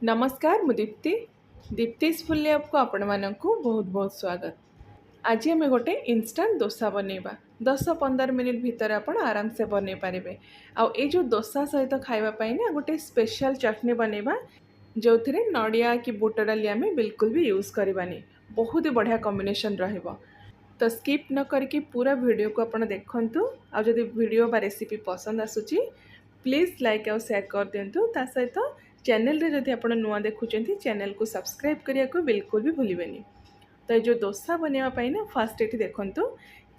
नमस्कार मु Deepti दीप्तिस full lab को आपण मानकु बहुत बहुत स्वागत। आज आम गोटे इंस्टांट डोसा बनैबा 10-15 मिनिट भितर आपण आराम से बनै पारिबे। आउ ए जो डोसा सहित खाइबा पई ना गोटे स्पेशल चटनी बनैबा जो थिरे नडिया कि बुट डाली आम बिल्कुल भी यूज करबानी। बहुत ही बढ़िया कॉम्बिनेशन रहइबो। तो स्किप न करके पूरा वीडियो को आपण देखंतु। आ जदि वीडियो बा रेसिपी पसंद आसुची प्लीज लाइक और शेयर कर दिंतु। ता सहित चैनल रे जदि आपण नुआ देखुचंती चैनल को सब्सक्राइब करिया को बिल्कुल भी भूलिबेनी। तो ये जो डोसा बनवा पाई ना फास्ट ये देखु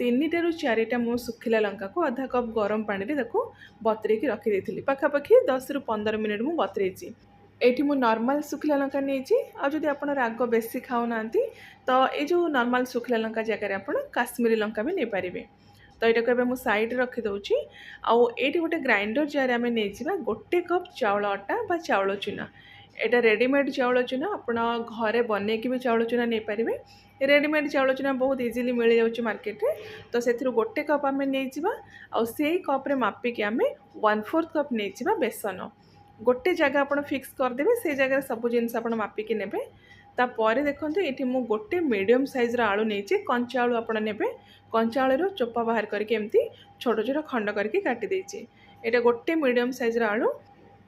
3 ରୁ 4टा मु सुखिला लंका को आधा कप गरम पानी रे देखो बतरेकी रखी पाखापाखि 10 ରୁ 15 मिनिट मु बतरेची। एठी मु नॉर्मल सुखिला लंका नेची। आ जदि आपण राग बेसी खाऊना तो ये जो नॉर्मल सुखिला लंका जगह आपण काश्मीरी लंका भी नहीं पारिबे। तो ये को मु साइड रखी दउची। आउ एठी गोटे ग्राइंडर जार आमे नेजिबा गोटे कप चावल आटा बा चावल चूना। एटा रेडीमेड चावल चूना आपण घरे बने कि भी चावल चूना नहीं पारिबे। रेडीमेड चावल चूना बहुत इजीली मिल जाउची मार्केट रे। तो सेथिरु गोटे कप आमे नेजिबा। आउ सेही कप रे मापी के आमे 1/4 कप नेजिबा बेसन। गोटे जगह आपण फिक्स कर देबे से जगह सब जिनस आपण मापी के नेबे। तापर देखंतु एठी मु गोटे मीडियम साइज रा आलू नेची। कंचा आलू आपण नेबे। कंचा आलू चोपा बाहर करके एमती छोट छोट खंड करके काटी देची। एटा गोटे मीडियम साइज रा आलू।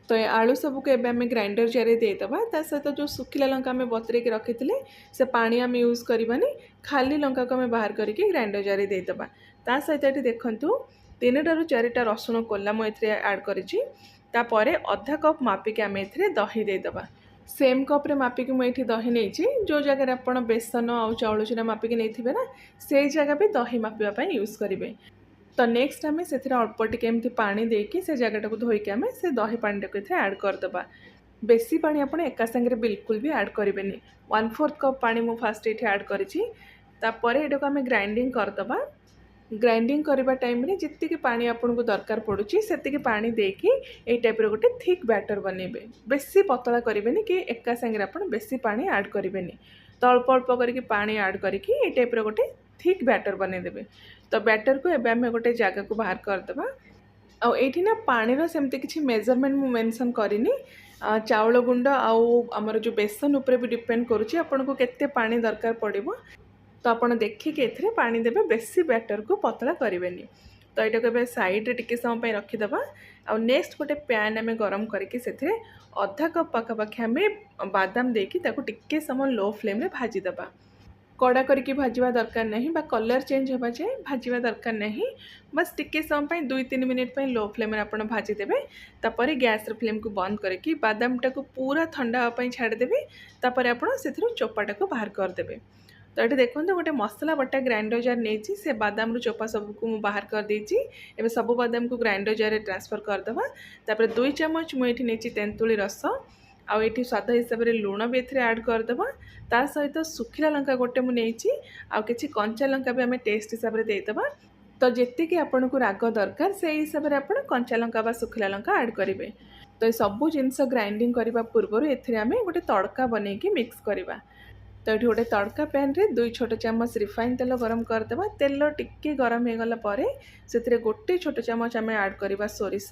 तो ये आलू सबको एबे आमे ग्राइंडर जारे देदबा। ता सहित जो सुखिला लंका आमे बतरे के रखिथिले से पानी आमे यूज करबानी। खाली लंका को आमे बाहर करके ग्राइंडर जारे देदबा। ता सहित एठी देखंतु 3 ରୁ 4टा रसुण कोल्ला मु एथरे ऐड करिछि। तापरे आधा कप मापी के आमे एथरे दही देदबा। सेम कप रे मापी के मु एठी दही नेछि। जो जगह रे आपण बेसन आ चावल चूना मापी के नेथिबे ना से जगह पे दही मापिबा पई यूज करिवे। तो नेक्स्ट आम से अल्प टिके एमती पानी देकी से जगह को धोईकी आम से दही पानी टाक ऐड करदे। बेसी पानी आप एका संगे बिल्कुल भी ऐड करेंगे। 1/4 कप पानी मु फास्ट ये ऐड करें आम ग्राइंडिंग करदे। ग्राइंडिंग करबा टाइम रे जितकी पानी आपन को दरकार पड़ुची सेतिकी पानी देकी ए टाइप रो गोटे थिक बैटर बनेबे। बेसी पतला करेंगे कि एका संगे आपन बेसी पानी ऐड करेंगे। तो अल्प अल्प करके पानी ऐड करके ए टाइप रो गोटे थिक बैटर बने देबे। तो बैटर को एबे आमे गोटे जगह को बाहर करदबा। आ एठी ना पानी रो सेमते किछि मेजरमेंट मु मेंशन करिनी। चावल गुंड आउ हमर जो बेसन ऊपर भी डिपेंड करूची आपन को केते पानी दरकार पड़िबो। तो आपन देखिके एथरे पानी देबे। बेसी बैटर को पतला करिवेनी। तो एटा को साइड रे टिके समय पे रखी दबा। आ नेक्स्ट गोटे पैन आमे गरम करके सेथरे आधा कप पाखापाखि आमे बादाम देकी ताको टिके समय लो फ्लेम रे भाजी दबा। कड़ा करके भाजवा दरकार नहीं बा कलर चेंज होगा जाए भाजवा दरकार नहीं। बस टिके समय 2-3 मिनिट लो फ्लेम में आपड़ भाजी देवे। तापर गैस फ्लेम को बंद करके बादाम टाक पूरा ठंडा हाँपाई छाड़देवे। तापर आपड़ से चोपाटा को बाहर करदे। तो ये देखो गोटे मसला बटा ग्राइंडर जार नहीं से बादाम चोपा सबको बाहर कर देछि। एबे सब बादाम को ग्राइंडर जार ट्रांसफर करदे। तापर 2 चम्मच मुझे नहीं तेंतुली रस आउ ये स्वाद हिसाब से लुण भी एथरे ऐड करदे। ता सहित सुखिला लंका गोटे मु नेछि आउ किछि कंचा लंका भी आमे टेस्ट हिसाब से देदबा। तो जेति कि आपन को राग दरकार से हिसाब से आपन कंचा लंका बा सुखिला लंका ऐड करिवे। तो ये सब जिनस ग्राइंडिंग करबा पूर्व एथरे आमे गोटे तड़का बनै कि मिक्स करबा। तो ये गोटे तड़का पैन रे 2 छोट चम्मच रिफाइन तेल गरम करदबा। तेल टिके गरम हो गला परे सेथिरे गोटे छोट चम्मच आमे ऐड करबा सोरिष।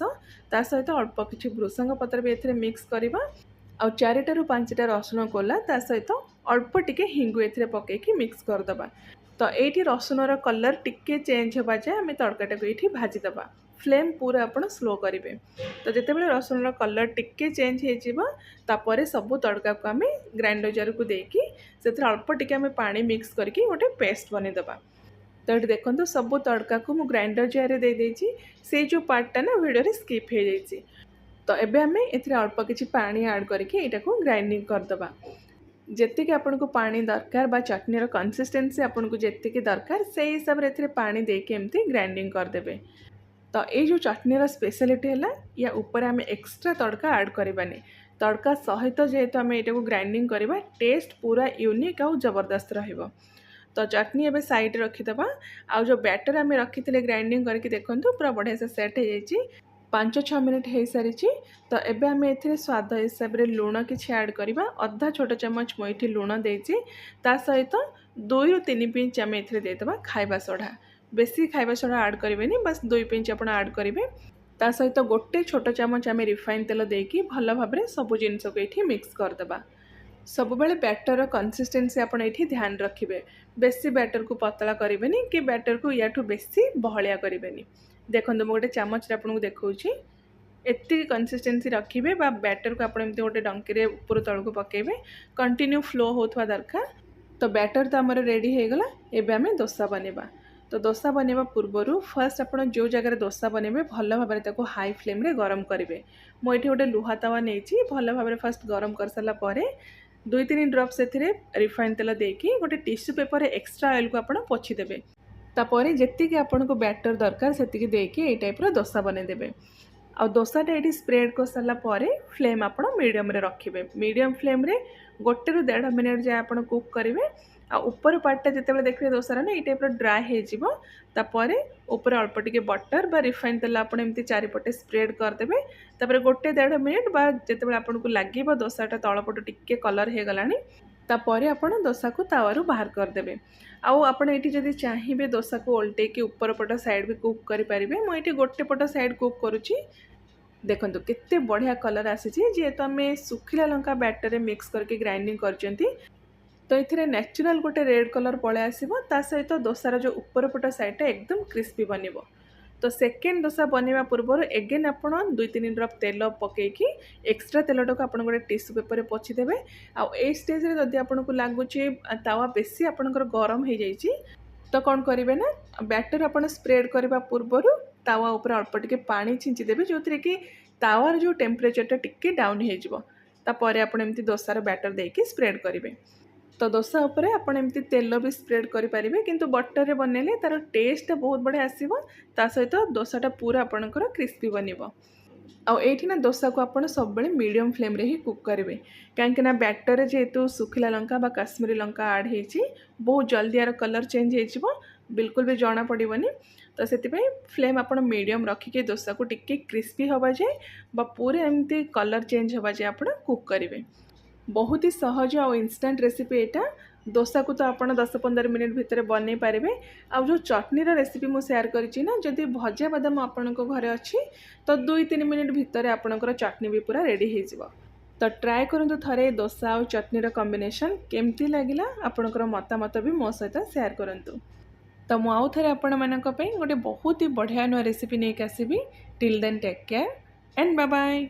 ता सहित अल्प किछि भृसंग पत्र भी एथरे मिक्स करबा। आउ 4टा ରୁ 5टा रसुण कोला ता सहित अल्प टिके हिंगु एथरे पकेकी मिक्स करदबा। तो एठी रसुणर कलर टिके चेंज होबा जाय आमे तड़काटा को एठी भाजी दबा। फ्लेम पूरा आपण स्लो करिवे। तो जेतेबेले रसुणर कलर टिके चेंज हे जिवो तापरे सब तड़का को आमे ग्राइंडर जार को देकी सेथरे अल्प टिके आमे पानी मिक्स करके गोटे पेस्ट बने दबा। तो ये देखो सब तड़का को मु ग्राइंडर जार दे देछि। से जो पार्टटा ना वीडियो रे स्किप हो जाइछि। तो एबे आमे एथरे अल्प किछि पानी ऐड करके एटा को ग्राइंडिंग करदबा। जेतिके आपन को पानी दरकार बा चटनी रो कंसिस्टेंसी आपन को जेतिके दरकार से हिसाब रे एथरे पानी देके एमती ग्राइंडिंग कर देबे। तो ये जो चटनी रो स्पेशलिटी हैला या ऊपर आमे एक्स्ट्रा तड़का ऐड करबानी। तड़का सहित जेहेतु आमे एटा को ग्राइंडिंग करबा टेस्ट पूरा यूनिक आ जबरदस्त रहइबो। तो चटनी एबे साइड रखी दबा। आ जो बैटर आमे रखिथिले ग्राइंडिंग करके देखंतु पूरा बढ़िया से सेट हो जाइछि। 5-6 मिनिट हो सारी। तो एबे आमे एथिरे स्वाद हिसाब से लुण किछि ऐड करबा। आधा छोट चम्मच मुठी लुण देछि। ता सहित 2 ରୁ 3 पिंच आमे एथिरे देदबा खाइबा सोडा। बेसी खाइबा सोडा ऐड करिवेनी बस 2 पिंच आपण ऐड करिवे। ता सहित गोटे छोट चामच आम रिफाइन तेल देकी भल भाव सब जिनस को ये मिक्स करदे। सब बेले बैटर कंसिस्टेंसी आपण ये ध्यान रखिए, बेसी बैटर को पतला करेंगे कि बैटर को या बेसी बहलिया करेंगे। देखो मुझे गोटे चामच आपको देखा एति कंसिस्टेंसी रखिए बैटर को आप गोटे डंकी ऊपर तल को पकेबे, कंटिन्यू फ्लो होता दरकार। तो बैटर तो आमर रेडी हो गला। एबे आमे डोसा बनेबा। तो डोसा बनेबा पूर्व फर्स्ट आप जो जगह डोसा बनेबे भल भाव में हाई फ्लेम रे गरम करेंगे। मुझे गोटे लुहा तावा नहीं भल भाव फर्स्ट गरम कर सारा पर 2-3 ड्रप से रिफाइन तेल देकी गोटे टिश्यू पेपर एक्स्ट्रा ऑयल को आप पोछीदेवे। तापर जी आपन को बैटर दरकार से देकी टाइप डोसा बनईदेवे। आ डोसाटा ये स्प्रेड कर सारापर फ्लेम आप मीडियम रे रखिए। मीडियम फ्लेम रे 1 ରୁ 1.5 मिनट जाए आप कुक करेंगे। आ ऊपर पार्टा जिते देखिए डोसार ना ये टाइप ड्राए होपर ऊपर अल्प टिके बटर बा रिफाइन तेल आप एमती चारिपटे स्प्रेड करदे। तापर 1-1.5 मिनट बा जिते आपको लगे डोसाटा तलपट टिके कलर हो गलानी तापर आप डोसा को तावारू बाहर करदे। आउ आपड़ ये जदि चाहिए डोसा को ओल्टे कि ऊपर पट साइड भी कुक करेंगे। मुझे गोटे पट साइड कुक करुच्ची। देखो केते बढ़िया कलर आसी जेहेतु आम सुखिला लंका बैटर मिक्स करके ग्राइंडिंग करचंती तो ये नेचुरल गोटे रेड कलर पलै आसो। ता सहित डोसार जो ऊपर पट साइडटा एकदम क्रिस्पी बनिबो। तो सेकेंड डोसा बनवा पूर्व एगेन आप 2-3 ड्रप तेल पकईकि एक्स्ट्रा तेलटा को आप गोटे टिश्यू पेपर पोछीदेवे। आउ ए स्टेज रे जदि आपको लगुच तावा बेसी आपनकर गरम हो जाइए तो कौन करेंगे ना बैटर आप स्प्रेड करने पूर्व तावा ऊपर अल्प टिके पानी छिंचीदेवे जो थी कि तावार जो टेम्परेचरटा टिके डाउन होपर आप एमती डोसार बैटर देके स्प्रेड करेंगे। तो डोसा उपरे आप एमती तेल भी स्प्रेड करेंगे किंतु बटर रे बनइले तार टेस्ट बहुत बढ़िया आसीबो। ता सहित डोसाटा पूरा आपनकर क्रिस्पी बनिबो। आठी ना डोसा को आप सब बेले मीडियम फ्लेम रे ही कुक करेंगे कहीं बैटर जेहेतु सुखिला लंका बा काश्मीरी लंका आड हो बहुत जल्दी यार कलर चेंज हो बिल्कुल भी जना पड़ोनी। तो से फ्लेम आप मीडियम रखिके डोसा को टिके क्रिस्पी हवा जाए बा पूरे एमती कलर चेंज हवा जाए आप कुक करेंगे। बहुत ही सहज और इंस्टेंट रेसिपी यहाँ। डोसा को तो आप 10-15 मिनट भितर बन पारे। आ जो चटनीर रेसिपी मुझे शेयर करी ना जदि भजा बादाम आपण घरे अच्छी तो 2-3 मिनट भितर आपणकर चटनी भी पूरा रेडी हो। तो ट्राए करूँ थे डोसा और चटनीर कॉम्बिनेशन केमती लगिला आपणकर मतामत भी मो सहित शेयर करूँ। तो मुझे आउ थे आपण मानक गोटे बहुत ही बढ़िया नुआ रेसिपी नहीं आसबि। Till then take care and bye bye.